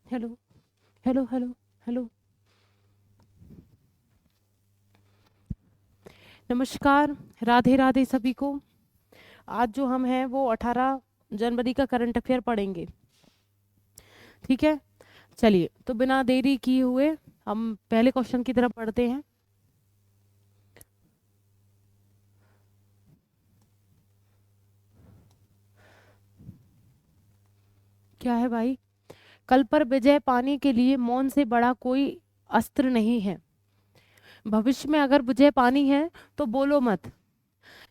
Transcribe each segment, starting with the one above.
Hello, hello, hello, hello. नमस्कार, राधे राधे सभी को। आज जो हम हैं वो 18 जनवरी का करंट अफेयर पढ़ेंगे। ठीक है, चलिए तो बिना देरी किए हुए हम पहले क्वेश्चन की तरफ बढ़ते हैं। क्या है भाई? कल पर विजय पाने के लिए मौन से बड़ा कोई अस्त्र नहीं है। भविष्य में अगर विजय पानी है तो बोलो मत।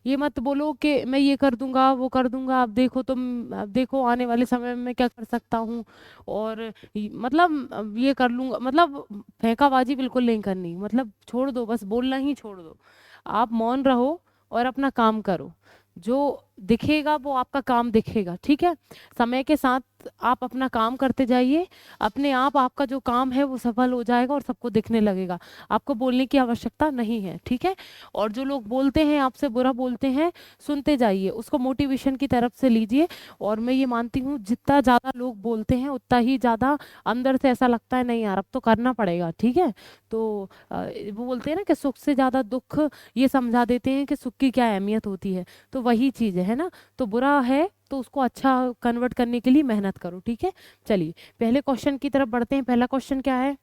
ये मत बोलो कि मैं ये कर दूंगा वो कर दूंगा, अब देखो तुम, अब देखो आने वाले समय में मैं क्या कर सकता हूँ। और मतलब ये कर लूंगा, मतलब फेंकाबाजी बिल्कुल नहीं करनी, मतलब छोड़ दो, बस बोलना ही छोड़ दो। आप मौन रहो और अपना काम करो। जो दिखेगा वो आपका काम दिखेगा। ठीक है, समय के साथ आप अपना काम करते जाइए, अपने आप आपका जो काम है वो सफल हो जाएगा और सबको दिखने लगेगा। आपको बोलने की आवश्यकता नहीं है। ठीक है, और जो लोग बोलते हैं आपसे बुरा बोलते हैं, सुनते जाइए, उसको मोटिवेशन की तरफ से लीजिए। और मैं ये मानती हूँ जितना ज़्यादा लोग बोलते हैं उतना ही ज़्यादा अंदर से ऐसा लगता है नहीं यार अब तो करना पड़ेगा। ठीक है, तो वो बोलते हैं ना कि सुख से ज़्यादा दुख ये समझा देते हैं कि सुख की क्या अहमियत होती है। तो वही चीज़ है ना, तो बुरा है तो उसको अच्छा कन्वर्ट करने के लिए मेहनत करो। ठीक है, चलिए पहले क्वेश्चन की तरफ बढ़ते हैं। पहला क्वेश्चन क्या है?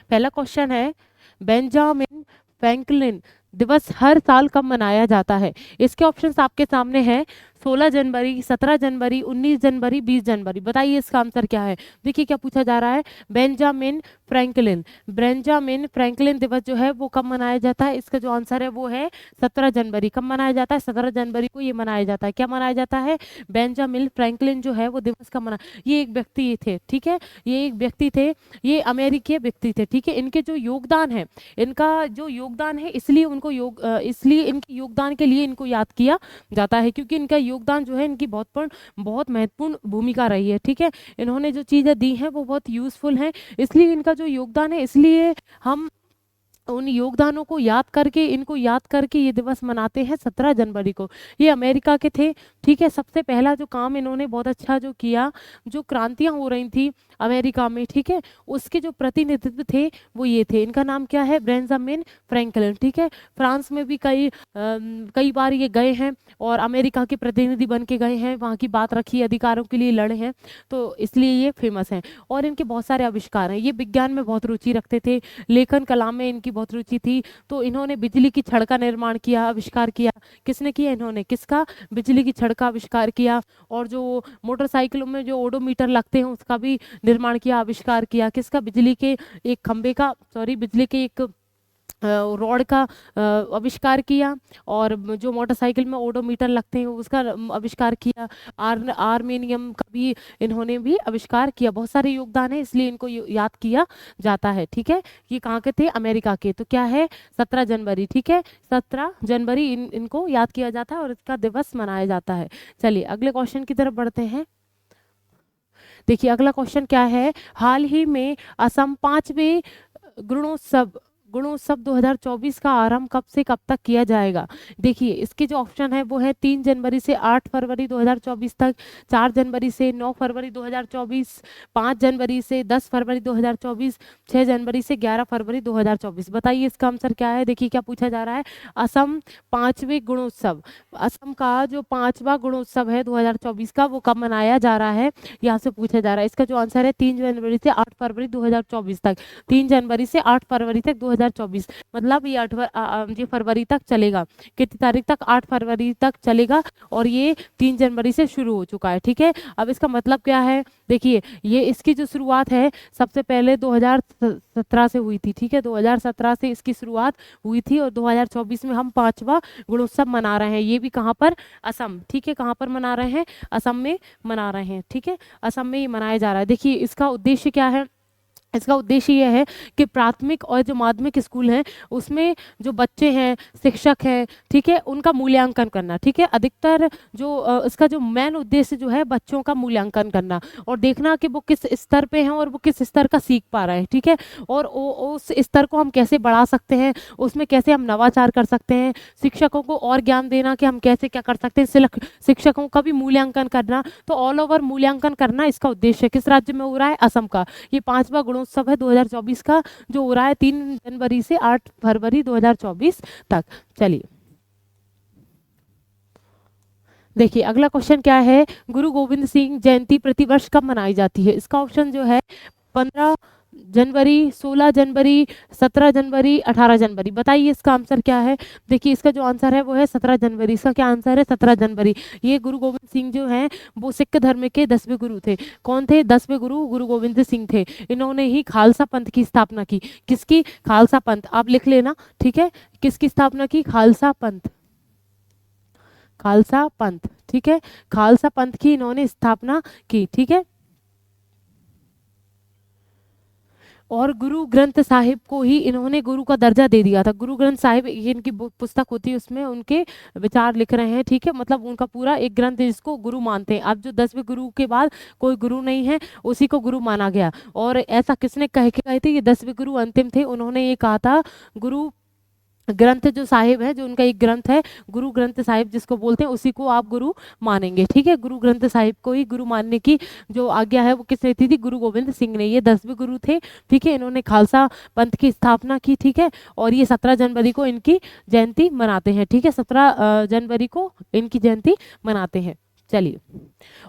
पहला क्वेश्चन है, बेंजामिन फ्रैंकलिन दिवस हर साल कब मनाया जाता है? इसके ऑप्शंस आपके सामने हैं। 16 जनवरी, 17 जनवरी, 19 जनवरी, 20 जनवरी। बताइए इसका आंसर क्या है। देखिए क्या पूछा जा रहा है। बेंजामिन फ्रैंकलिन, बेंजामिन फ्रैंकलिन दिवस जो है वो कब मनाया जाता है? इसका जो आंसर है वो है 17 जनवरी। कब मनाया जाता है? 17 जनवरी को ये मनाया जाता है। क्या मनाया जाता है? बेंजामिन फ्रैंकलिन जो है वो दिवस कब मना, ये एक व्यक्ति थे। ठीक है, ये एक व्यक्ति थे, ये अमेरिकी व्यक्ति थे। ठीक है, इनके जो योगदान है, इनका जो योगदान है इसलिए उनको इसलिए इनके योगदान के लिए इनको याद किया जाता है, क्योंकि इनका योगदान जो है इनकी बहुत महत्वपूर्ण भूमिका रही है। ठीक है, इन्होंने जो चीज़ें दी हैं वो बहुत यूजफुल हैं, इसलिए इनका जो योगदान है इसलिए हम उन योगदानों को याद करके, इनको याद करके ये दिवस मनाते हैं 17 जनवरी को। ये अमेरिका के थे। ठीक है, सबसे पहला जो काम इन्होंने बहुत अच्छा जो किया, जो क्रांतियां हो रही थी अमेरिका में, ठीक है, उसके जो प्रतिनिधित्व थे वो ये थे। इनका नाम क्या है? Benjamin Franklin. ठीक है, फ्रांस में भी कई बार ये गए हैं और अमेरिका के प्रतिनिधि बन के गए हैं, वहाँ की बात रखी, अधिकारों के लिए लड़े हैं, तो इसलिए ये फेमस हैं। और इनके बहुत सारे आविष्कार हैं। ये विज्ञान में बहुत रुचि रखते थे, लेखन कला में इनकी बहुत रुचि थी, तो इन्होंने बिजली की छड़ का निर्माण किया, आविष्कार किया। किसने किया? इन्होंने। किसका? बिजली की छड़ का आविष्कार किया। और जो मोटरसाइकिलों में जो ओडोमीटर लगते हैं उसका भी निर्माण किया, आविष्कार किया। किसका? बिजली के एक खंबे का, सॉरी, बिजली के एक रॉड का आविष्कार किया। और जो मोटरसाइकिल में ओडोमीटर लगते हैं उसका आविष्कार किया। आर्मेनियम का भी इन्होंने भी आविष्कार किया। बहुत सारे योगदान है, इसलिए इनको याद किया जाता है। ठीक है, ये कहाँ के थे? अमेरिका के। तो क्या है? 17 जनवरी। ठीक है, 17 जनवरी इनको याद किया जाता है और इसका दिवस मनाया जाता है। चलिए अगले क्वेश्चन की तरफ बढ़ते हैं। देखिए अगला क्वेश्चन क्या है। हाल ही में असम 5वें गुणोत्सव गुणोत्सव 2024 का आरंभ कब से कब तक किया जाएगा? देखिए इसके जो ऑप्शन है वो है 3 जनवरी से 8 फरवरी 2024 तक, 4 जनवरी से 9 फरवरी 2024, 5 जनवरी से 10 फरवरी 2024, 6 जनवरी से 11 फरवरी 2024। बताइए इसका आंसर क्या है। देखिए क्या पूछा जा रहा है। असम 5वें गुणोत्सव, असम का जो 5वां गुणोत्सव है 2024 का, वो कब मनाया जा रहा है, यहाँ से पूछा जा रहा है। इसका जो आंसर है 3 जनवरी से 8 फरवरी 2024 तक। 3 जनवरी से 8 फरवरी तक 2024, मतलब ये फरवरी तक चलेगा। कितनी तारीख तक? 8 फरवरी तक चलेगा। और ये 3 जनवरी से शुरू हो चुका है। ठीक है, अब इसका मतलब क्या है? देखिए ये इसकी जो शुरुआत है सबसे पहले 2017 से हुई थी। ठीक है, 2017 से इसकी शुरुआत हुई थी और 2024 में हम 5वां गुणोत्सव मना रहे हैं। ये भी कहाँ पर? असम। ठीक है, कहाँ पर मना रहे हैं? असम में मना रहे हैं। ठीक है, असम में ये मनाया जा रहा है। देखिए इसका उद्देश्य क्या है। इसका उद्देश्य यह है कि प्राथमिक और जो माध्यमिक स्कूल हैं उसमें जो बच्चे हैं, शिक्षक हैं, ठीक है, उनका मूल्यांकन करना, ठीक है। अधिकतर जो इसका जो मेन उद्देश्य जो है बच्चों का मूल्यांकन करना और देखना कि वो किस स्तर पे हैं और वो किस स्तर का सीख पा रहे हैं, ठीक है। और उस स्तर को हम कैसे बढ़ा सकते हैं, उसमें कैसे हम नवाचार कर सकते हैं, शिक्षकों को और ज्ञान देना कि हम कैसे क्या कर सकते हैं, शिक्षकों का भी मूल्यांकन करना। तो ऑल ओवर मूल्यांकन करना इसका उद्देश्य है। किस राज्य में हो रहा है? असम का। ये 5वां गुणोत्सव है 2024 का, जो हो रहा है 3 जनवरी से 8 फरवरी 2024 तक। चलिए देखिए अगला क्वेश्चन क्या है, गुरु गोविंद सिंह जयंती प्रतिवर्ष कब मनाई जाती है? इसका ऑप्शन जो है 15 जनवरी, 16 जनवरी, 17 जनवरी, 18 जनवरी। बताइए इसका आंसर क्या है? देखिए इसका जो आंसर है वो है 17 जनवरी। इसका क्या आंसर है? 17 जनवरी। ये गुरु गोविंद सिंह जो हैं वो सिख धर्म के 10वें गुरु थे। कौन थे 10वें गुरु? गुरु गोविंद सिंह थे। इन्होंने ही खालसा पंथ की स्थापना की। किसकी? खालसा पंथ। आप लिख लेना, ठीक है। किसकी स्थापना की? खालसा पंथ। खालसा पंथ, ठीक है। खालसा पंथ की इन्होंने स्थापना की, ठीक है। और गुरु ग्रंथ साहिब को ही इन्होंने गुरु का दर्जा दे दिया था। गुरु ग्रंथ साहिब ये इनकी पुस्तक होती है, उसमें उनके विचार लिख रहे हैं, ठीक है। मतलब उनका पूरा एक ग्रंथ है जिसको गुरु मानते हैं। अब जो 10वें गुरु के बाद कोई गुरु नहीं है, उसी को गुरु माना गया। और ऐसा किसने कह के गए थे? ये 10वें गुरु अंतिम थे, उन्होंने ये कहा था। गुरु ग्रंथ जो साहिब है, जो उनका एक ग्रंथ है गुरु ग्रंथ साहिब जिसको बोलते हैं, उसी को आप गुरु मानेंगे, ठीक है। गुरु ग्रंथ साहिब को ही गुरु मानने की जो आज्ञा है वो किसने दी थी? गुरु गोविंद सिंह ने। ये 10वें गुरु थे, ठीक है। इन्होंने खालसा पंथ की स्थापना की, ठीक है। और ये 17 जनवरी को इनकी जयंती मनाते हैं, ठीक है। 17 जनवरी को इनकी जयंती मनाते हैं। चलिए,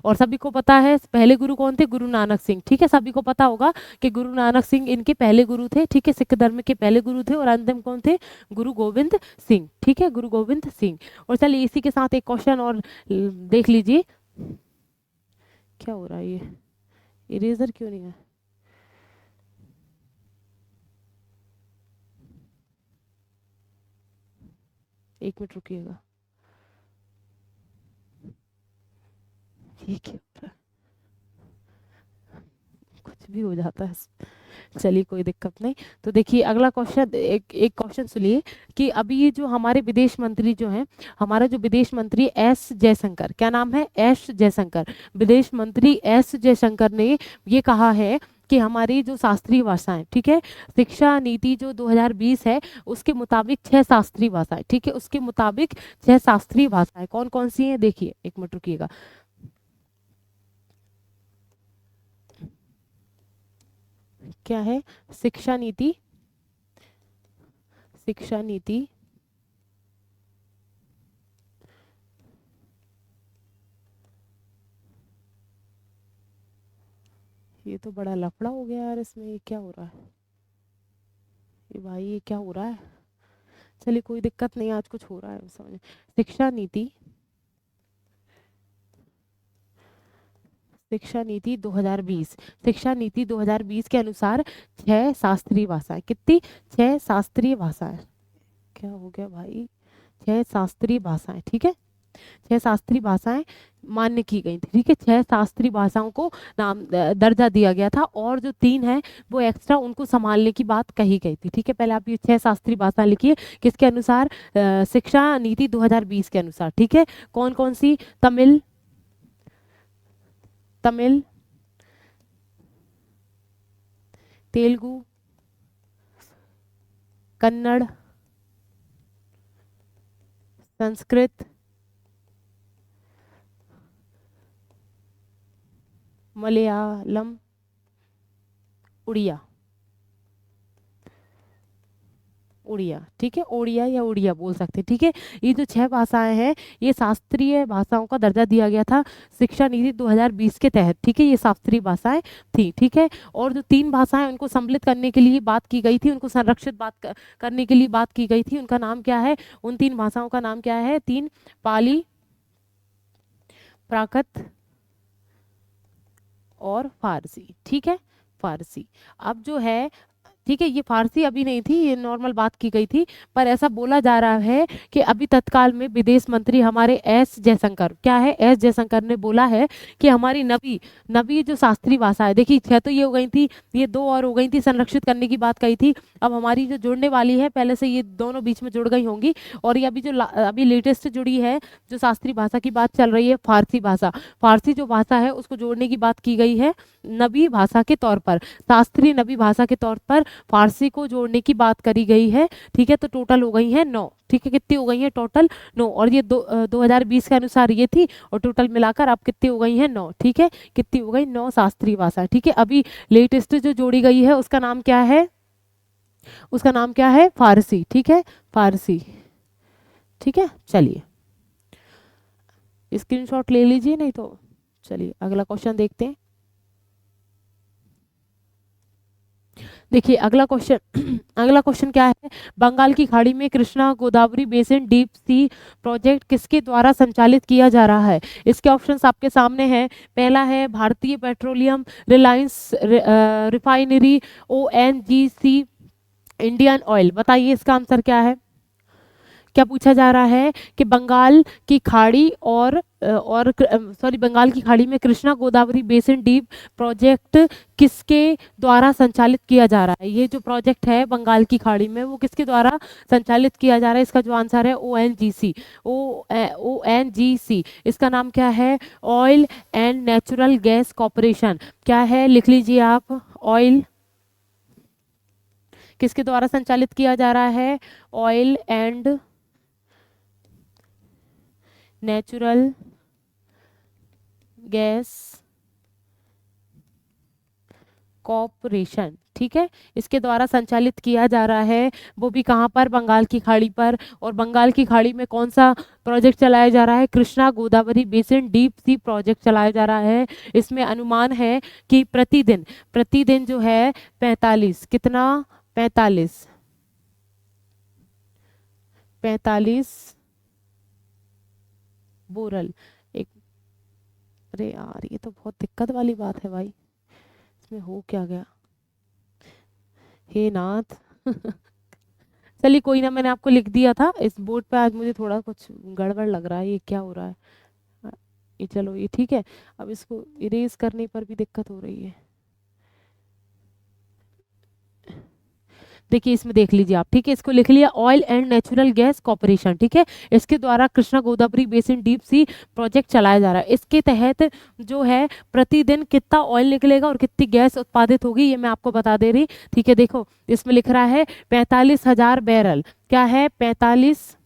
और सभी को पता है पहले गुरु कौन थे? गुरु नानक सिंह, ठीक है। सभी को पता होगा कि गुरु नानक सिंह इनके पहले गुरु थे, ठीक है। सिख धर्म के पहले गुरु थे। और अंतिम कौन थे? गुरु गोविंद सिंह, ठीक है। गुरु गोविंद सिंह। और चलिए इसी के साथ एक क्वेश्चन और देख लीजिए। क्या हो रहा है? ये इरेजर क्यों नहीं है? एक मिनट रुकिएगा। ये क्या हो रहा है? कुछ भी हो जाता है। चलिए कोई दिक्कत नहीं। तो देखिए अगला क्वेश्चन, एक एक क्वेश्चन सुनिए कि अभी ये जो हमारे विदेश मंत्री जो हैं, हमारा जो विदेश मंत्री एस जयशंकर, क्या नाम है? एस जयशंकर। विदेश मंत्री एस जयशंकर ने ये कहा है कि हमारी जो शास्त्रीय भाषाएं, ठीक है, शिक्षा नीति जो 2020 है उसके मुताबिक 6 शास्त्रीय भाषाएं, ठीक है, उसके मुताबिक 6 शास्त्रीय भाषाएं कौन कौन सी हैं? देखिए एक मिनट रुकिएगा। क्या है? शिक्षा नीति, शिक्षा नीति ये तो बड़ा लफड़ा हो गया यार, इसमें ये क्या हो रहा है? ये भाई ये क्या हो रहा है? चलिए कोई दिक्कत नहीं, आज कुछ हो रहा है समझ। शिक्षा नीति, शिक्षा नीति 2020, शिक्षा नीति 2020 के अनुसार 6 शास्त्रीय भाषाएं, कितनी? 6 शास्त्रीय भाषाएं। क्या हो गया भाई? 6 शास्त्रीय भाषाएं, ठीक है। 6 शास्त्रीय भाषाएं मान्य की गई थी, ठीक है। 6 शास्त्रीय भाषाओं को नाम दर्जा दिया गया था और जो 3 है वो एक्स्ट्रा उनको संभालने की बात कही गई थी, ठीक है। पहले आप ये 6 शास्त्रीय भाषाएं लिखिए, किसके अनुसार? शिक्षा नीति 2020 के अनुसार, ठीक है। कौन कौन सी? तमिल, तमिल, तेलुगु, कन्नड़, संस्कृत, मलयालम, उड़िया, उड़िया, ठीक है। ओडिया या उड़िया बोल सकते हैं, ठीक है। ये जो 6 भाषाएं हैं ये शास्त्रीय भाषाओं का दर्जा दिया गया था शिक्षा नीति 2020 के तहत, ठीक है। ये शास्त्रीय भाषाएं थी, ठीक है। और जो 3 भाषाएं उनको सम्मिलित करने के लिए बात की गई थी, उनको संरक्षित करने के लिए बात की गई थी, उनका नाम क्या है? उन 3 भाषाओं का नाम क्या है? 3, पाली, प्राकृत और फारसी, ठीक है। फारसी। अब जो है ठीक है, ये फारसी अभी नहीं थी, ये नॉर्मल बात की गई थी, पर ऐसा बोला जा रहा है कि अभी तत्काल में विदेश मंत्री हमारे एस जयशंकर, क्या है, एस जयशंकर ने बोला है कि हमारी नवी नवी जो शास्त्रीय भाषा है, देखिए 6 तो ये हो गई थी, ये 2 और हो गई थी, संरक्षित करने की बात कही थी, अब हमारी जो जुड़ने वाली है, पहले से ये दोनों बीच में जुड़ गई होंगी, और ये अभी जो अभी लेटेस्ट जुड़ी है, जो शास्त्रीय भाषा की बात चल रही है, फारसी भाषा, फारसी जो भाषा है उसको जोड़ने की बात की गई है नवी भाषा के तौर पर, शास्त्रीय नवी भाषा के तौर पर फारसी को जोड़ने की बात करी गई है। ठीक है, तो टोटल हो गई है 9। ठीक है, कितनी हो गई है टोटल 9, और ये 2020 के अनुसार ये थी, और टोटल मिलाकर अब कितनी हो गई है 9। ठीक है, कितनी हो गई 9 शास्त्रीय भाषा। ठीक है, अभी लेटेस्ट जो जोड़ी गई है उसका नाम क्या है, उसका नाम क्या है, फारसी। ठीक है, फारसी। ठीक है, चलिए स्क्रीनशॉट ले लीजिए, नहीं तो चलिए अगला क्वेश्चन देखते हैं। देखिए अगला क्वेश्चन अगला क्वेश्चन क्या है, बंगाल की खाड़ी में Krishna Godavari basin deep sea project किसके द्वारा संचालित किया जा रहा है। इसके ऑप्शंस आपके सामने हैं। पहला है भारतीय petroleum, Reliance refinery, ONGC, Indian oil. बताइए इसका आंसर क्या है। क्या पूछा जा रहा है कि बंगाल की खाड़ी और सॉरी, बंगाल की खाड़ी में Krishna Godavari basin deep project किसके द्वारा संचालित किया जा रहा है। ये जो प्रोजेक्ट है बंगाल की खाड़ी में वो किसके द्वारा संचालित किया जा रहा है। इसका जो आंसर है ओएनजीसी। ओएनजीसी, इसका नाम क्या है, oil and natural gas corporation. क्या है, लिख लीजिए आप, ऑयल किसके द्वारा संचालित किया जा रहा है, oil and natural gas corporation. ठीक है, इसके द्वारा संचालित किया जा रहा है, वो भी कहाँ पर, बंगाल की खाड़ी पर। और बंगाल की खाड़ी में कौन सा प्रोजेक्ट चलाया जा रहा है, Krishna Godavari basin deep sea project चलाया जा रहा है। इसमें अनुमान है कि प्रतिदिन प्रतिदिन जो है 45, कितना, 45 बोरल एक, अरे यार ये तो बहुत दिक्कत वाली बात है भाई, इसमें हो क्या गया, हे नाथ चलिए कोई ना, मैंने आपको लिख दिया था इस बोर्ड पे, आज मुझे थोड़ा कुछ गड़बड़ लग रहा है, ये क्या हो रहा है। ये चलो ये ठीक है, अब इसको इरेज करने पर भी दिक्कत हो रही है। देखिए इसमें देख लीजिए आप, ठीक है, इसको लिख लिया, oil and natural gas corporation. ठीक है, इसके द्वारा Krishna Godavari basin deep sea project चलाया जा रहा है। इसके तहत जो है प्रतिदिन कितना ऑयल निकलेगा और कितनी गैस उत्पादित होगी, ये मैं आपको बता दे रही। ठीक है, देखो इसमें लिख रहा है 45,000 बैरल। क्या है, 45,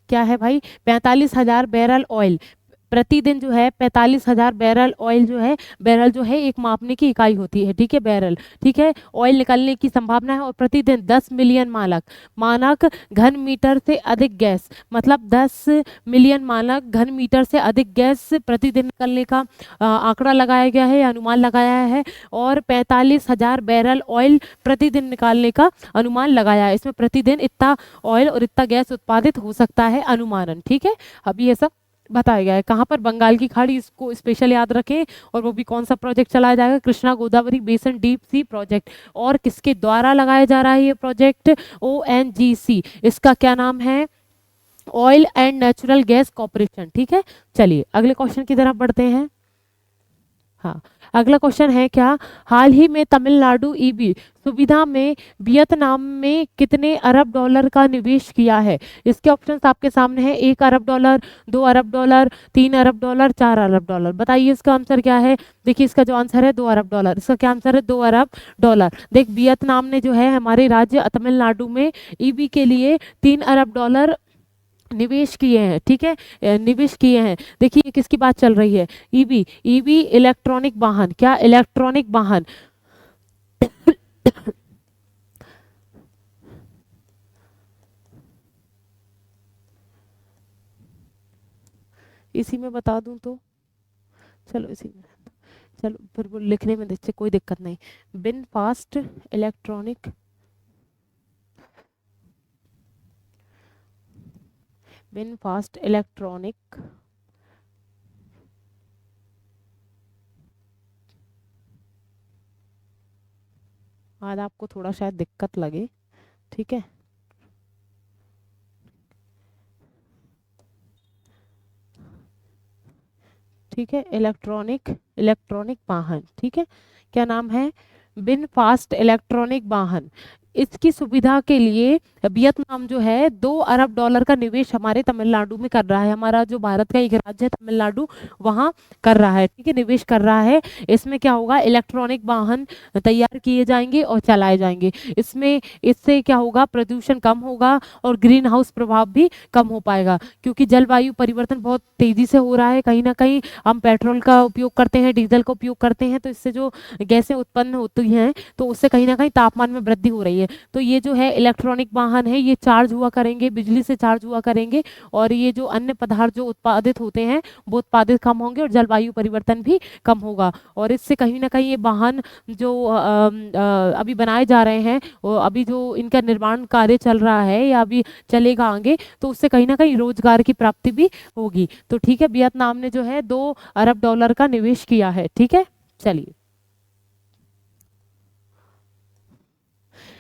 क्या है भाई, 45,000 बैरल ऑयल प्रतिदिन जो है, 45,000 बैरल ऑयल जो है, बैरल जो है एक मापने की इकाई होती है। ठीक है, बैरल, ठीक है, ऑयल निकलने की संभावना है। और प्रतिदिन 10 मिलियन मानक घन मीटर से अधिक गैस, मतलब 10 मिलियन मानक घन मीटर से अधिक गैस प्रतिदिन निकलने का आंकड़ा लगाया गया है, अनुमान लगाया है। और 45,000 बैरल ऑयल प्रतिदिन निकालने का अनुमान लगाया है। इसमें प्रतिदिन इतना ऑयल और इतना गैस उत्पादित हो सकता है अनुमानन। ठीक है, अभी ये सब बताया गया है कहाँ पर, बंगाल की खाड़ी, इसको स्पेशल याद रखें। और वो भी कौन सा प्रोजेक्ट चलाया जाएगा, Krishna Godavari basin deep sea project. और किसके द्वारा लगाया जा रहा है ये प्रोजेक्ट, ओएनजीसी, इसका क्या नाम है, oil and natural gas corporation. ठीक है, चलिए अगले क्वेश्चन की तरफ बढ़ते हैं। हाँ, अगला क्वेश्चन है क्या, हाल ही में तमिलनाडु ईबी सुविधा में वियतनाम में कितने अरब डॉलर का निवेश किया है। इसके ऑप्शंस आपके सामने हैं, 1 अरब डॉलर, 2 अरब डॉलर, 3 अरब डॉलर, 4 अरब डॉलर। बताइए इसका आंसर क्या है। देखिए इसका जो आंसर है 2 अरब डॉलर। इसका क्या आंसर है, 2 अरब डॉलर। देख वियतनाम ने जो है हमारे राज्य तमिलनाडु में ईबी के लिए 3 अरब डॉलर निवेश किए हैं। ठीक है, निवेश किए हैं। देखिए किसकी बात चल रही है, ईवी, ईवी इलेक्ट्रॉनिक वाहन। क्या, इलेक्ट्रॉनिक वाहन इसी में बता दूं तो, चलो इसी में, चलो फिर वो लिखने में देखते कोई दिक्कत नहीं। बिन फास्ट इलेक्ट्रॉनिक, बिन फास्ट इलेक्ट्रॉनिक आज आपको थोड़ा शायद दिक्कत लगे, ठीक है। ठीक है, इलेक्ट्रॉनिक इलेक्ट्रॉनिक वाहन, ठीक है, क्या नाम है? बिन फास्ट इलेक्ट्रॉनिक वाहन। इसकी सुविधा के लिए वियतनाम जो है $2 अरब का निवेश हमारे तमिलनाडु में कर रहा है। हमारा जो भारत का एक राज्य है तमिलनाडु, वहाँ कर रहा है, ठीक है, निवेश कर रहा है। इसमें क्या होगा, इलेक्ट्रॉनिक वाहन तैयार किए जाएंगे और चलाए जाएंगे। इसमें इससे क्या होगा, प्रदूषण कम होगा और ग्रीन हाउस प्रभाव भी कम हो पाएगा, क्योंकि जलवायु परिवर्तन बहुत तेजी से हो रहा है। कहीं ना कहीं हम पेट्रोल का उपयोग करते हैं, डीजल का उपयोग करते हैं, तो इससे जो गैसें उत्पन्न होती हैं तो उससे कहीं ना कहीं तापमान में वृद्धि हो रही है। तो ये जो है इलेक्ट्रॉनिक वाहन है, ये चार्ज हुआ करेंगे, बिजली से चार्ज हुआ करेंगे, और ये जो अन्य पदार्थ जो उत्पादित होते हैं वो उत्पादित कम होंगे और जलवायु परिवर्तन भी कम होगा। और इससे कहीं ना कहीं ये वाहन जो अभी बनाए जा रहे हैं, अभी जो इनका निर्माण कार्य चल रहा है या अभी चलेगा आगे, तो उससे कहीं ना कहीं रोजगार की प्राप्ति भी होगी। तो ठीक है, वियतनाम ने जो है $2 अरब का निवेश किया है, ठीक है। चलिए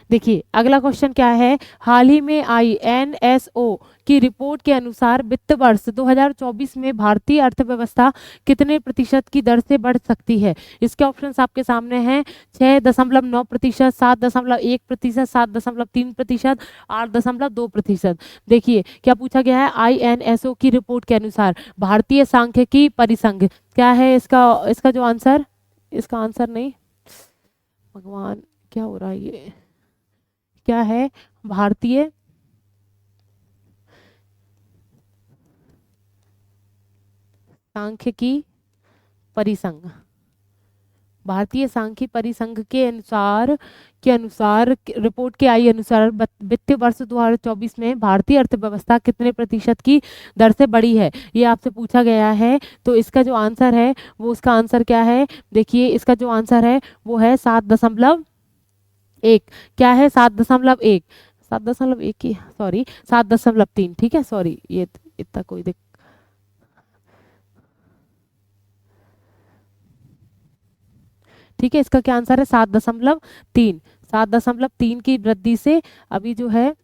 देखिए अगला क्वेश्चन क्या है। हाल ही में आई एनएसओ की रिपोर्ट के अनुसार वित्त वर्ष 2024 में भारतीय अर्थव्यवस्था कितने प्रतिशत की दर से बढ़ सकती है? इसके ऑप्शंस आपके सामने हैं। 6.9%, 7.1%, 7.3%, 8.2%। देखिए क्या पूछा गया है, आईएनएसओ की रिपोर्ट के अनुसार भारतीय सांख्यिकी परिसंघ क्या है इसका इसका जो आंसर, इसका आंसर नहीं, भगवान क्या हो रहा है ये, क्या है, भारतीय सांख्यिकी परिसंघ। भारतीय सांख्यिकी परिसंघ के अनुसार रिपोर्ट के आई अनुसार वित्तीय वर्ष 2024 में भारतीय अर्थव्यवस्था कितने प्रतिशत की दर से बढ़ी है, ये आपसे पूछा गया है। तो इसका जो आंसर है वो, उसका आंसर क्या है, देखिए इसका जो आंसर है वो है 7.1। क्या है, 7.1, 7.1 की सॉरी 7.3, ठीक है, सॉरी ये इतना कोई ठीक है, इसका क्या आंसर है, 7.3। 7.3 की वृद्धि से अभी जो है,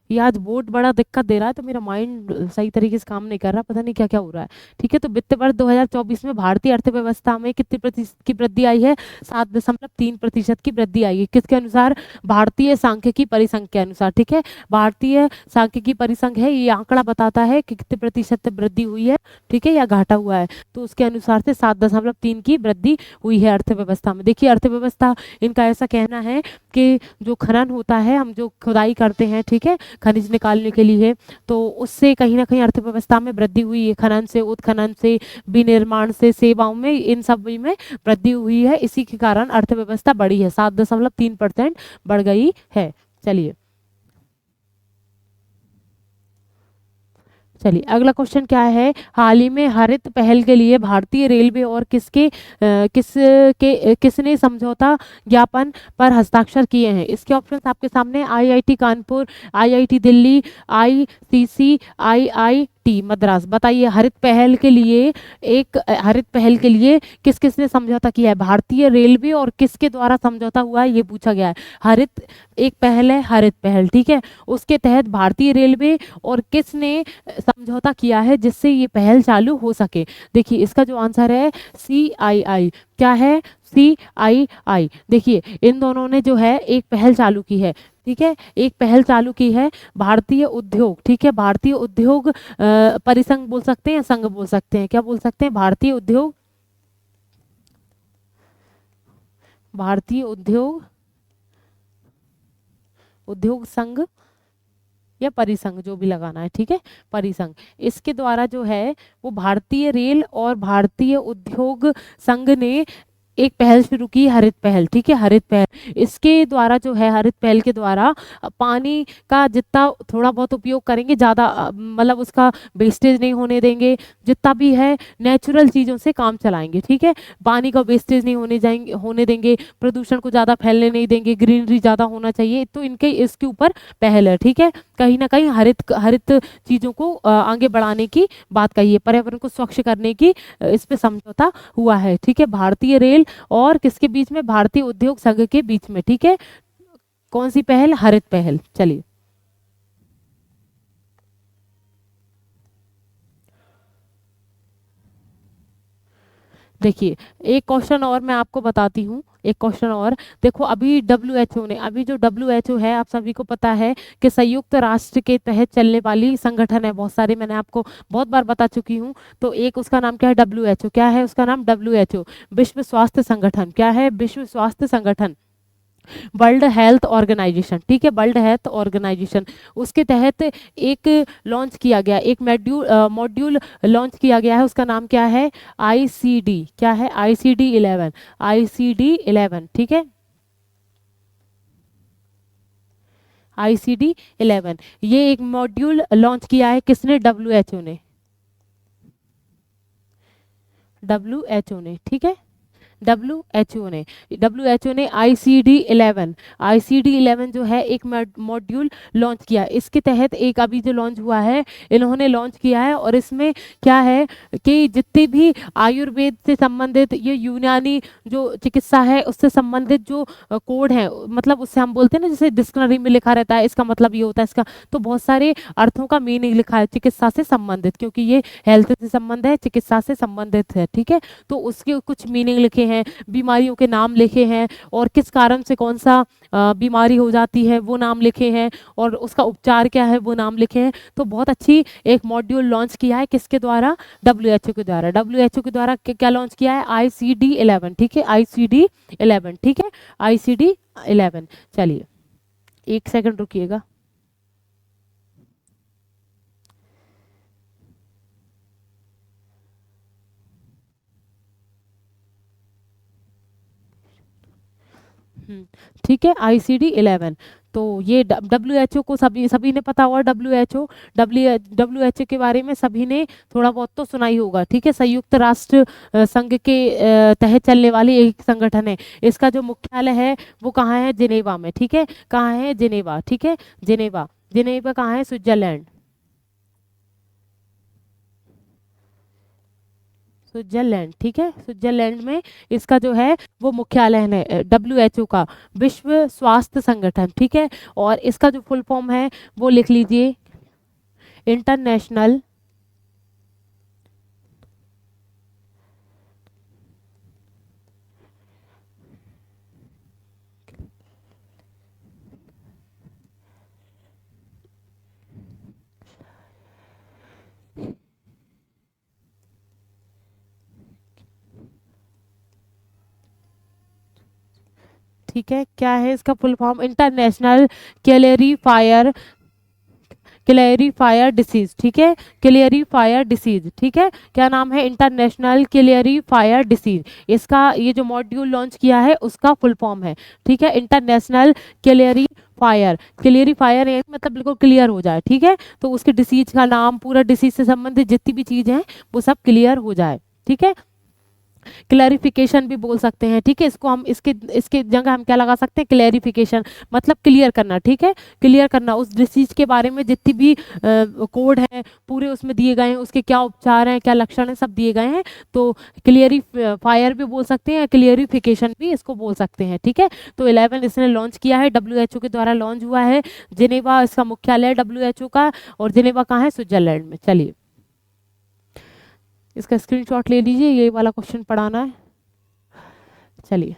ये आज बोर्ड बड़ा दिक्कत दे रहा है, तो मेरा माइंड सही तरीके से काम नहीं कर रहा, पता नहीं क्या क्या हो रहा है। ठीक है, तो वित्त वर्ष 2024 में भारतीय अर्थव्यवस्था में कितने प्रतिशत की वृद्धि आई है, 7.3% की वृद्धि आई है। किसके अनुसार, भारतीय सांख्यिकी परिसंघ के अनुसार। ठीक है, भारतीय सांख्यिकी परिसंघ है, ये आंकड़ा बताता है कि कितने प्रतिशत वृद्धि हुई है, ठीक है, या घाटा हुआ है। तो उसके अनुसार से 7.3 की वृद्धि हुई है अर्थव्यवस्था में। देखिए अर्थव्यवस्था, इनका ऐसा कहना है कि जो खनन होता है, हम जो खुदाई करते हैं, ठीक है, खनिज निकालने के लिए, तो उससे कहीं ना कहीं अर्थव्यवस्था में वृद्धि हुई है। खनन से, उत्खनन से, विनिर्माण से, सेवाओं में, इन सब में वृद्धि हुई है। इसी के कारण अर्थव्यवस्था बढ़ी है, 7.3% बढ़ गई है। चलिए अगला क्वेश्चन क्या है। हाल ही में हरित पहल के लिए भारतीय रेलवे और किसने समझौता ज्ञापन पर हस्ताक्षर किए हैं? इसके ऑप्शंस आपके सामने, IIT Kanpur, IIT Delhi, ICC, IIT Madras. बताइए हरित पहल के लिए किस किस ने समझौता किया है? भारतीय रेलवे और किसके द्वारा समझौता हुआ है, ये पूछा गया है। हरित एक पहल है, हरित पहल, ठीक है, उसके तहत भारतीय रेलवे और किसने समझौता किया है जिससे ये पहल चालू हो सके? देखिए इसका जो आंसर है CII। क्या है, CII। देखिए इन दोनों ने जो है एक पहल चालू की है, ठीक है, एक पहल चालू की है। भारतीय उद्योग, ठीक है, भारतीय उद्योग परिसंघ बोल सकते हैं, संघ बोल सकते हैं, क्या बोल सकते हैं, भारतीय उद्योग संघ या परिसंघ, जो भी लगाना है, ठीक है, परिसंघ। इसके द्वारा जो है वो भारतीय रेल और भारतीय उद्योग संघ ने एक पहल शुरू की, हरित पहल, ठीक है, हरित पहल। इसके द्वारा जो है, हरित पहल के द्वारा पानी का जितना थोड़ा बहुत उपयोग करेंगे, ज़्यादा मतलब उसका वेस्टेज नहीं होने देंगे, जितना भी है नेचुरल चीज़ों से काम चलाएंगे, ठीक है, पानी का वेस्टेज नहीं होने देंगे, प्रदूषण को ज़्यादा फैलने नहीं देंगे, ग्रीनरी ज़्यादा होना चाहिए। तो इसके ऊपर पहल है, ठीक है, कहीं ना कहीं हरित चीज़ों को आगे बढ़ाने की बात कही है, पर्यावरण को स्वच्छ करने की इस पे समझौता हुआ है, ठीक है। भारतीय रेल पहल और किसके बीच में, भारतीय उद्योग संघ के बीच में, ठीक है। कौन सी पहल, हरित पहल। चलिए देखिए, एक क्वेश्चन और मैं आपको बताती हूँ, एक क्वेश्चन और देखो। अभी डब्ल्यूएचओ ने, अभी जो डब्ल्यूएचओ है आप सभी को पता है कि संयुक्त राष्ट्र के तहत चलने वाली संगठन है, बहुत सारे मैंने आपको बहुत बार बता चुकी हूँ। तो एक उसका नाम क्या है, डब्ल्यूएचओ। क्या है उसका नाम, डब्ल्यूएचओ, विश्व स्वास्थ्य संगठन। क्या है, विश्व स्वास्थ्य संगठन, वर्ल्ड हेल्थ ऑर्गेनाइजेशन, ठीक है, वर्ल्ड हेल्थ ऑर्गेनाइजेशन। उसके तहत एक लॉन्च किया गया, एक मॉड्यूल लॉन्च किया गया है, उसका नाम क्या है, आईसीडी। क्या है, आईसीडी 11, आईसीडी 11, ठीक है, आईसीडी 11। ये एक मॉड्यूल लॉन्च किया है किसने, डब्ल्यूएचओ ने, डब्ल्यूएचओ ने, ठीक है, डब्ल्यूएचओ ने आईसीडी 11 जो है एक मॉड्यूल लॉन्च किया। इसके तहत एक अभी जो लॉन्च हुआ है, इन्होंने लॉन्च किया है, और इसमें क्या है कि जितने भी आयुर्वेद से संबंधित, ये यूनानी जो चिकित्सा है उससे संबंधित जो कोड है, मतलब उससे हम बोलते हैं ना, जैसे डिक्शनरी में लिखा रहता है इसका मतलब ये होता है इसका, तो बहुत सारे अर्थों का मीनिंग लिखा है चिकित्सा से संबंधित, क्योंकि ये हेल्थ से संबंध है, चिकित्सा से संबंधित है, ठीक है। तो उसके कुछ मीनिंग लिखे हैं, बीमारियों के नाम लिखे हैं, और किस कारण से कौन सा बीमारी हो जाती है वो नाम लिखे हैं, और उसका उपचार क्या है वो नाम लिखे हैं। तो बहुत अच्छी एक मॉड्यूल लॉन्च किया है किसके द्वारा, डब्ल्यूएचओ के द्वारा। डब्ल्यूएचओ के द्वारा क्या लॉन्च किया है, आईसीडी 11, ठीक है, आईसीडी 11, ठीक है, आईसीडी 11। चलिए एक सेकंड रुकिएगा। ठीक है, आईसीडी 11। तो ये डब्ल्यूएचओ को सभी सभी ने पता होगा, डब्ल्यूएचओ के बारे में सभी ने थोड़ा बहुत तो सुना ही होगा, ठीक है। संयुक्त राष्ट्र संघ के तहत चलने वाली एक संगठन है। इसका जो मुख्यालय है वो कहाँ है, जिनेवा में, ठीक है, कहाँ है, जिनेवा, ठीक है, जिनेवा। जिनेवा कहाँ है, स्विट्जरलैंड, स्विट्जरलैंड, ठीक है, स्विट्जरलैंड में इसका जो है वो मुख्यालय है डब्ल्यूएचओ का, विश्व स्वास्थ्य संगठन, ठीक है। और इसका जो फुल फॉर्म है वो लिख लीजिए, इंटरनेशनल ठीक है, क्या है इसका फुल फॉर्म, इंटरनेशनल क्लेरिफायर, क्लेरिफायर डिसीज, ठीक है, क्लेरिफायर डिसीज, ठीक है। क्या नाम है, इंटरनेशनल क्लेरिफायर डिसीज। इसका ये जो मॉड्यूल लॉन्च किया है उसका फुल फॉर्म है, ठीक है, इंटरनेशनल क्लेरिफायर। क्लेरिफायर मतलब बिल्कुल क्लियर हो जाए, ठीक है। तो उसके डिसीज का नाम, पूरा डिसीज से संबंधित जितनी भी चीज हैं वो सब क्लियर हो जाए, ठीक है। क्लैरिफिकेशन भी बोल सकते हैं, ठीक है। इसको हम इसके इसके जगह हम क्या लगा सकते हैं, क्लैरिफिकेशन, मतलब क्लियर करना, ठीक है, क्लियर करना उस डिसीज के बारे में, जितनी भी कोड हैं पूरे उसमें दिए गए हैं, उसके क्या उपचार हैं, क्या लक्षण हैं, सब दिए गए हैं। तो क्लियरिफायर भी बोल सकते हैं, क्लियरिफिकेशन भी इसको बोल सकते हैं, ठीक है। तो 11 इसने लॉन्च किया है, डब्ल्यूएचओ के द्वारा लॉन्च हुआ है, जिनेवा इसका मुख्यालय डब्ल्यूएचओ का, और जिनेवा कहाँ है, स्विट्जरलैंड में। चलिए इसका स्क्रीनशॉट ले लीजिए, ये वाला क्वेश्चन पढ़ाना है। चलिए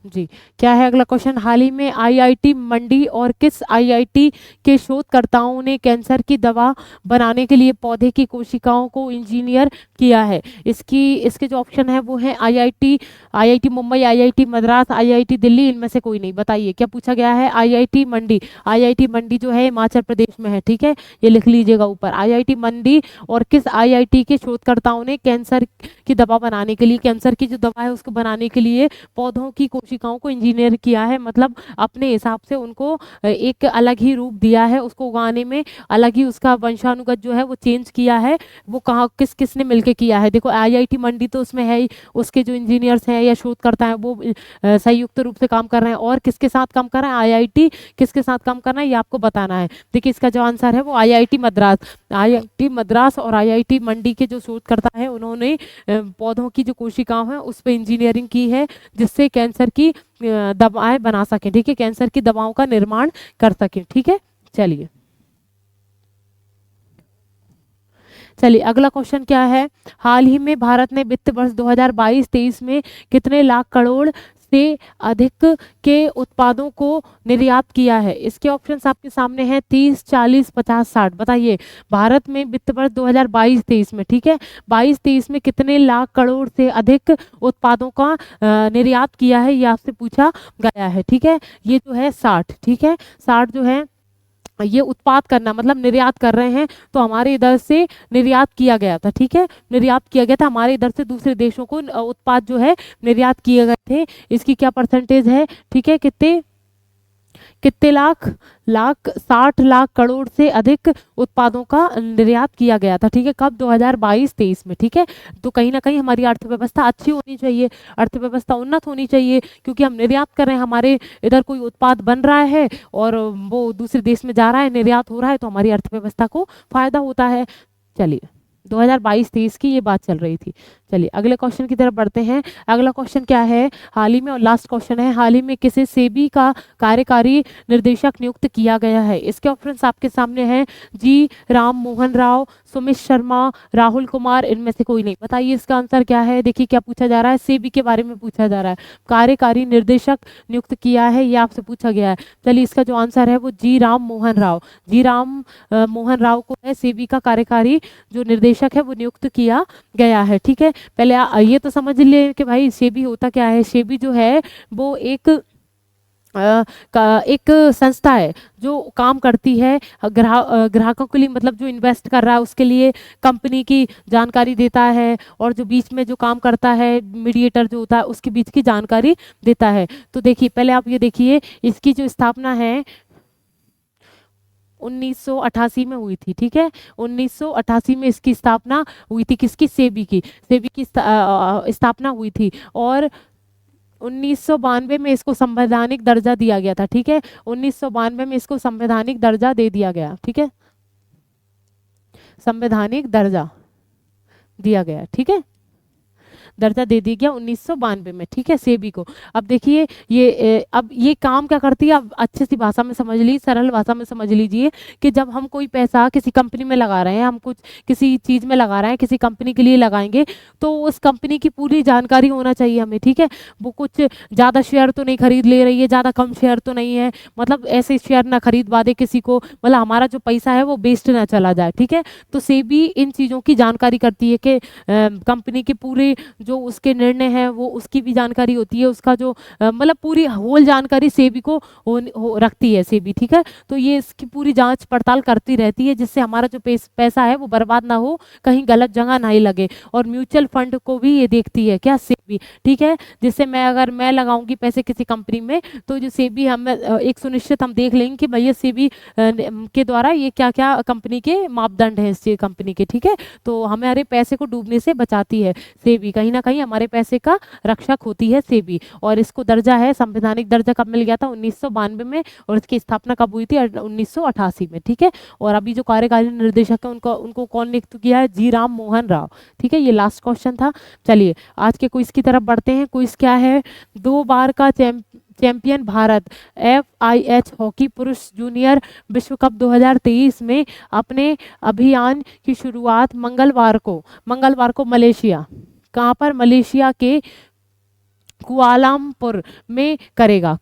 जी, क्या है अगला क्वेश्चन, हाल ही में आईआईटी मंडी और किस आईआईटी के शोधकर्ताओं ने कैंसर की दवा बनाने के लिए पौधे की कोशिकाओं को इंजीनियर किया है। इसकी इसके जो ऑप्शन है वो है IIT, IIT Mumbai, IIT Madras, IIT Delhi, इनमें से कोई नहीं। बताइए क्या पूछा गया है, आईआईटी मंडी। आईआईटी मंडी जो है हिमाचल प्रदेश में है, ठीक है, ये लिख लीजिएगा ऊपर, आईआईटी मंडी और किस आईआईटी के शोधकर्ताओं ने कैंसर की दवा बनाने के लिए, कैंसर की जो दवा है उसको बनाने के लिए पौधों की कोशिकाओं को इंजीनियर किया है, मतलब अपने हिसाब से उनको एक अलग ही रूप दिया है, उसको उगाने में अलग ही उसका वंशानुगत जो है वो चेंज किया है। वो कहाँ किस किसने मिलके किया है, देखो आईआईटी मंडी तो उसमें है ही, उसके जो इंजीनियर्स हैं या शोधकर्ता हैं वो संयुक्त रूप से काम कर रहे हैं, और किसके साथ काम कर रहे हैं, आईआईटी किसके साथ काम करना है ये आपको बताना है। देखिए इसका जो आंसर है वो आईआईटी मद्रास और आईआईटी मंडी के जो शोधकर्ता है उन्होंने पौधों की जो कोशिकाओं हैं उस पर इंजीनियरिंग की है, जिससे कैंसर की दवाएं बना सकें, ठीक है, कैंसर की दवाओं का निर्माण कर सकें, ठीक है। चलिए चलिए अगला क्वेश्चन क्या है, हाल ही में भारत ने वित्त वर्ष 2022-23 में कितने लाख करोड़ से अधिक के उत्पादों को निर्यात किया है। इसके ऑप्शंस आपके सामने हैं 30, 40, 50, 60। बताइए भारत में वित्त वर्ष 2022-23 में, ठीक है, 22-23 में कितने लाख करोड़ से अधिक उत्पादों का निर्यात किया है, ये आपसे पूछा गया है, ठीक है। ये जो है 60, ठीक है, 60 जो है ये उत्पाद करना मतलब निर्यात कर रहे हैं, तो हमारे इधर से निर्यात किया गया था, ठीक है, निर्यात किया गया था हमारे इधर से दूसरे देशों को उत्पाद जो है निर्यात किए गए थे। इसकी क्या परसेंटेज है, ठीक है, कितने कितने लाख लाख 60 लाख करोड़ से अधिक उत्पादों का निर्यात किया गया था, ठीक है, कब 2022-23 में, ठीक है। तो कहीं ना कहीं हमारी अर्थव्यवस्था अच्छी होनी चाहिए, अर्थव्यवस्था उन्नत होनी चाहिए, क्योंकि हम निर्यात कर रहे हैं, हमारे इधर कोई उत्पाद बन रहा है और वो दूसरे देश में जा रहा है, निर्यात हो रहा है, तो हमारी अर्थव्यवस्था को फायदा होता है। चलिए 2022-23 की ये बात चल रही थी। चलिए अगले क्वेश्चन की तरफ बढ़ते हैं। अगला क्वेश्चन क्या है, हाल ही में, और लास्ट क्वेश्चन है, हाल ही में किसे सेबी का कार्यकारी निर्देशक नियुक्त किया गया है। इसके ऑप्शंस आपके सामने हैं, जी राम मोहन राव, सुमित शर्मा, राहुल कुमार, इनमें से कोई नहीं। बताइए इसका आंसर क्या है। देखिए क्या पूछा जा रहा है, सेबी के बारे में पूछा जा रहा है, कार्यकारी निर्देशक नियुक्त किया है, ये आपसे पूछा गया है। चलिए इसका जो आंसर है वो जी राम मोहन राव, जी राम मोहन राव को है सेबी का कार्यकारी जो निर्देशक है वो नियुक्त किया गया है, ठीक है। पहले ये तो समझ ले कि भाई सेबी होता क्या है। सेबी जो है वो एक संस्था है जो काम करती है ग्राहकों के लिए, मतलब जो इन्वेस्ट कर रहा है उसके लिए कंपनी की जानकारी देता है, और जो बीच में जो काम करता है मीडिएटर जो होता है उसके बीच की जानकारी देता है। तो देखिए पहले आप ये देखिए, इसकी जो स्थापना है 1988 में हुई थी, ठीक है, 1988 में इसकी स्थापना हुई थी, किसकी, सेबी की, सेबी की स्थापना हुई थी, और 1992 में इसको संवैधानिक दर्जा दिया गया था, ठीक है, 1992 में इसको संवैधानिक दर्जा दे दिया गया, ठीक है, संवैधानिक दर्जा दिया गया, ठीक है, दर्जा दे दी गया 1992 में, ठीक है, सेबी को। अब देखिए ये अब ये काम क्या करती है, अब अच्छी सी भाषा में समझ लीजिए, सरल भाषा में समझ लीजिए कि जब हम कोई पैसा किसी कंपनी में लगा रहे हैं, हम कुछ किसी चीज़ में लगा रहे हैं, किसी कंपनी के लिए लगाएंगे, तो उस कंपनी की पूरी जानकारी होना चाहिए हमें, ठीक है। वो कुछ ज़्यादा शेयर तो नहीं खरीद ले रही है, ज़्यादा कम शेयर तो नहीं है, मतलब ऐसे शेयर ना खरीदवा दे किसी को, मतलब हमारा जो पैसा है वो वेस्ट ना चला जाए, ठीक है। तो सेबी इन चीज़ों की जानकारी करती है कि कंपनी के पूरे जो उसके निर्णय हैं वो उसकी भी जानकारी होती है, उसका जो मतलब पूरी होल जानकारी सेबी को रखती है सेबी, ठीक है। तो ये इसकी पूरी जांच पड़ताल करती रहती है, जिससे हमारा जो पैसा है वो बर्बाद ना हो, कहीं गलत जगह ना ही लगे। और म्यूचुअल फंड को भी ये देखती है क्या, सेबी, ठीक है। जिससे अगर मैं लगाऊंगी पैसे किसी कंपनी में, तो जो सेबी हम एक सुनिश्चित हम देख लेंगे कि भैया सेबी के द्वारा ये क्या क्या कंपनी के मापदंड हैं इस कंपनी के, ठीक है। तो हमारे पैसे को डूबने से बचाती है सेबी, कहीं ना कहीं हमारे पैसे का रक्षक होती है सेबी। और इसको दर्जा है, संवैधानिक दर्जा कब मिल गया था, 1992 में, और इसकी स्थापना कब हुई थी, 1988 में, ठीक है। और अभी जो कार्यकारी निर्देशक है उनको कौन नियुक्त किया है, जी राम मोहन राव, ठीक है। ये लास्ट क्वेश्चन था। चलिए आज के क्विज की तरफ बढ़ते हैं। क्विज क्या है, 2 बार का चैंपियन भारत FIH हॉकी पुरुष जूनियर विश्व कप 2023 में अपने अभियान की शुरुआत मंगलवार को मलेशिया, कहाँ पर, मलेशिया के कुआलालंपुर में करेगा,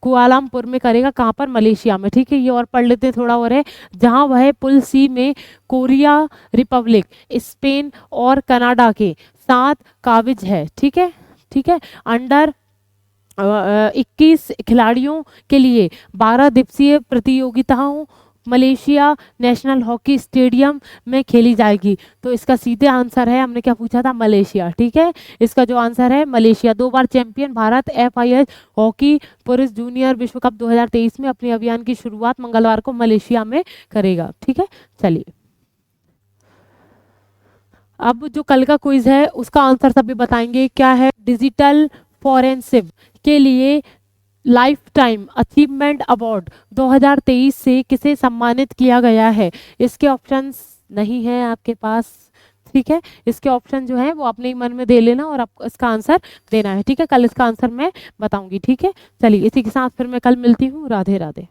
कहाँ पर, मलेशिया में, ठीक है। ये और पढ़ लेते थोड़ा और है, जहां वह पुल सी में कोरिया रिपब्लिक, स्पेन और कनाडा के साथ काबिज है, ठीक है, ठीक है। अंडर 21 खिलाड़ियों के लिए 12 दिवसीय प्रतियोगिताओं मलेशिया नेशनल हॉकी स्टेडियम में खेली जाएगी। तो इसका सीधे आंसर है, हमने क्या पूछा था, मलेशिया। ठीक है, इसका जो आंसर है मलेशिया। 2 बार चैंपियन भारत FIH हॉकी पुरुष जूनियर विश्व कप 2023 में अपने अभियान की शुरुआत मंगलवार को मलेशिया में करेगा। ठीक है, चलिए अब जो कल का क्विज है उसका आंसर सभी बताएंगे। क्या है, डिजिटल फॉरेंसिक के लिए लाइफ टाइम अचीवमेंट अवार्ड 2023 से किसे सम्मानित किया गया है? इसके ऑप्शंस नहीं है आपके पास। ठीक है, इसके ऑप्शन जो है वो अपने ही मन में दे लेना और आपको इसका आंसर देना है। ठीक है, कल इसका आंसर मैं बताऊंगी। ठीक है, चलिए इसी के साथ फिर मैं कल मिलती हूँ। राधे राधे।